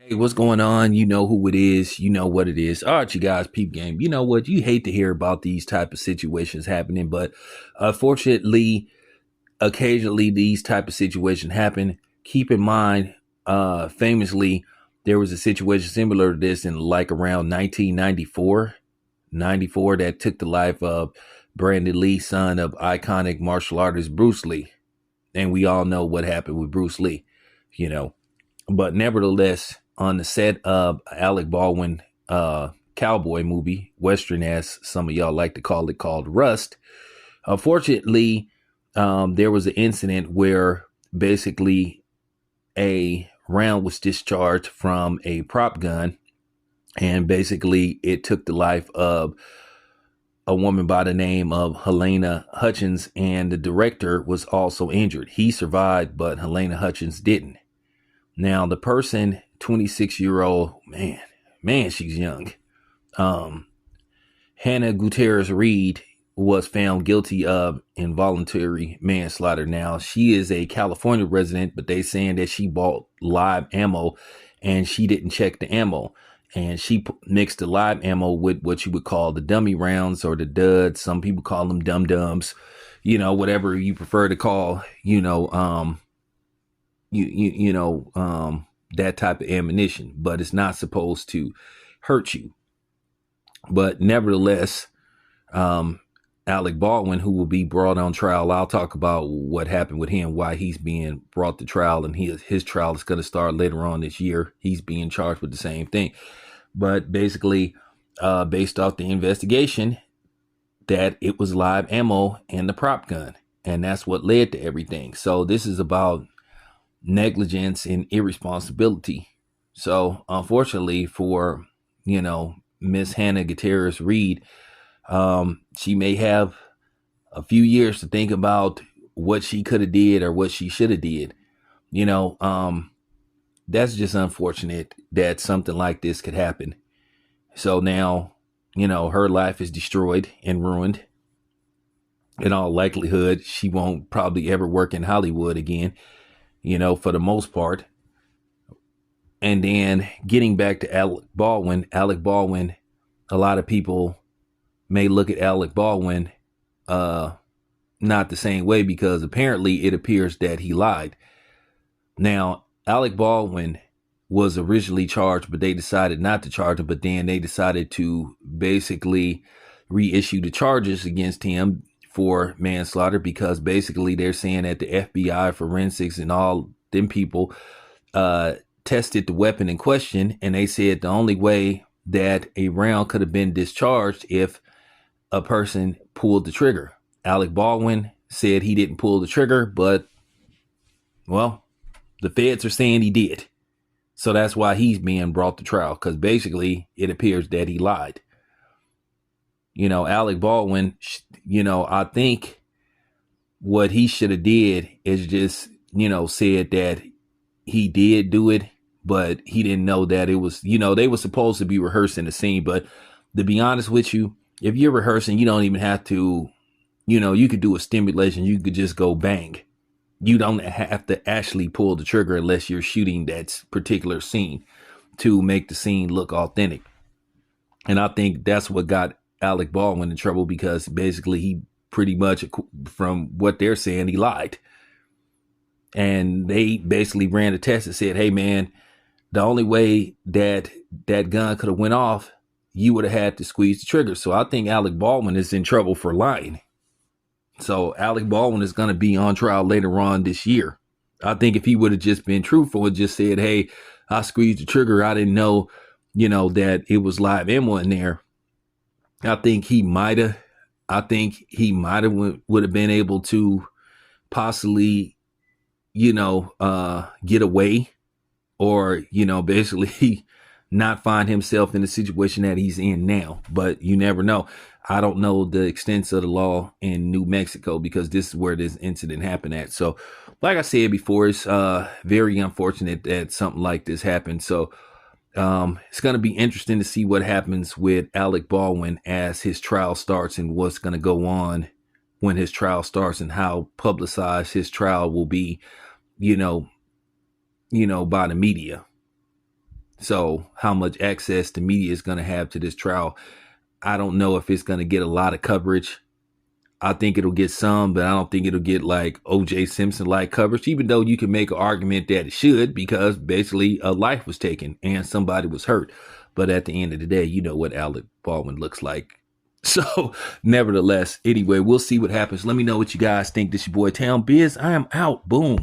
Hey, what's going on? You know who it is. You know what it is. All right, you guys, peep game. You know what? You hate to hear about these type of situations happening, but unfortunately, occasionally these type of situations happen. Keep in mind, famously, there was a situation similar to this in like around 1994, 94 that took the life of Brandon Lee, son of iconic martial artist Bruce Lee. And we all know what happened with Bruce Lee, you know. But nevertheless, on the set of Alec Baldwin cowboy movie, Western as some of y'all like to call it, called Rust, unfortunately, there was an incident where basically a round was discharged from a prop gun, and basically it took the life of a woman by the name of Helena Hutchins, and the director was also injured. He survived, but Helena Hutchins didn't. Now, the person, 26-year-old, man, she's young. Um, Hannah Gutierrez Reed was found guilty of involuntary manslaughter. Now, she is a California resident, but they saying that she bought live ammo and she didn't check the ammo. And she mixed the live ammo with what you would call the dummy rounds or the duds. Some people call them dum-dums, whatever you prefer to call, that type of ammunition, but it's not supposed to hurt you. But nevertheless, Alec Baldwin, who will be brought on trial, I'll talk about what happened with him, why he's being brought to trial, and his trial is going to start later on this year. He's being charged with the same thing, but basically, based off the investigation, that it was live ammo and the prop gun, and that's what led to everything. So this is about negligence and irresponsibility. So unfortunately for, Miss Hannah Gutierrez Reed, she may have a few years to think about what she could have did or what she should have did. That's just unfortunate that something like this could happen. So now, her life is destroyed and ruined. In all likelihood, she won't probably ever work in Hollywood again, for the most part. And then getting back to Alec Baldwin, a lot of people may look at Alec Baldwin not the same way, because apparently it appears that he lied. Now, Alec Baldwin was originally charged, but they decided not to charge him, but then they decided to basically reissue the charges against him for manslaughter, because basically they're saying that the FBI, forensics, and all them people tested the weapon in question, and they said the only way that a round could have been discharged if a person pulled the trigger. Alec Baldwin said he didn't pull the trigger, but, well, the feds are saying he did. So that's why he's being brought to trial, because basically it appears that he lied. Alec Baldwin, I think what he should have did is just, said that he did do it, but he didn't know that it was, they were supposed to be rehearsing the scene. But to be honest with you, if you're rehearsing, you don't even have to, you could do a stimulation. You could just go bang. You don't have to actually pull the trigger unless you're shooting that particular scene to make the scene look authentic. And I think that's what got Alec Baldwin in trouble, because basically he pretty much, from what they're saying, he lied. And they basically ran a test and said, hey, man, the only way that that gun could have went off, you would have had to squeeze the trigger. So I think Alec Baldwin is in trouble for lying. So Alec Baldwin is going to be on trial later on this year. I think if he would have just been truthful and just said, hey, I squeezed the trigger, I didn't know, that it was live ammo in there, I think he might have would have been able to possibly, get away, or, basically not find himself in the situation that he's in now. But you never know. I don't know the extent of the law in New Mexico, because this is where this incident happened at. So like I said before, it's very unfortunate that something like this happened. So it's going to be interesting to see what happens with Alec Baldwin as his trial starts, and what's going to go on when his trial starts, and how publicized his trial will be, by the media. So how much access the media is going to have to this trial, I don't know if it's going to get a lot of coverage. I think it'll get some, but I don't think it'll get like OJ Simpson like coverage, even though you can make an argument that it should, because basically a life was taken and somebody was hurt. But at the end of the day, you know what Alec Baldwin looks like. So, nevertheless, anyway, we'll see what happens. Let me know what you guys think. This your boy Town Biz. I am out. Boom.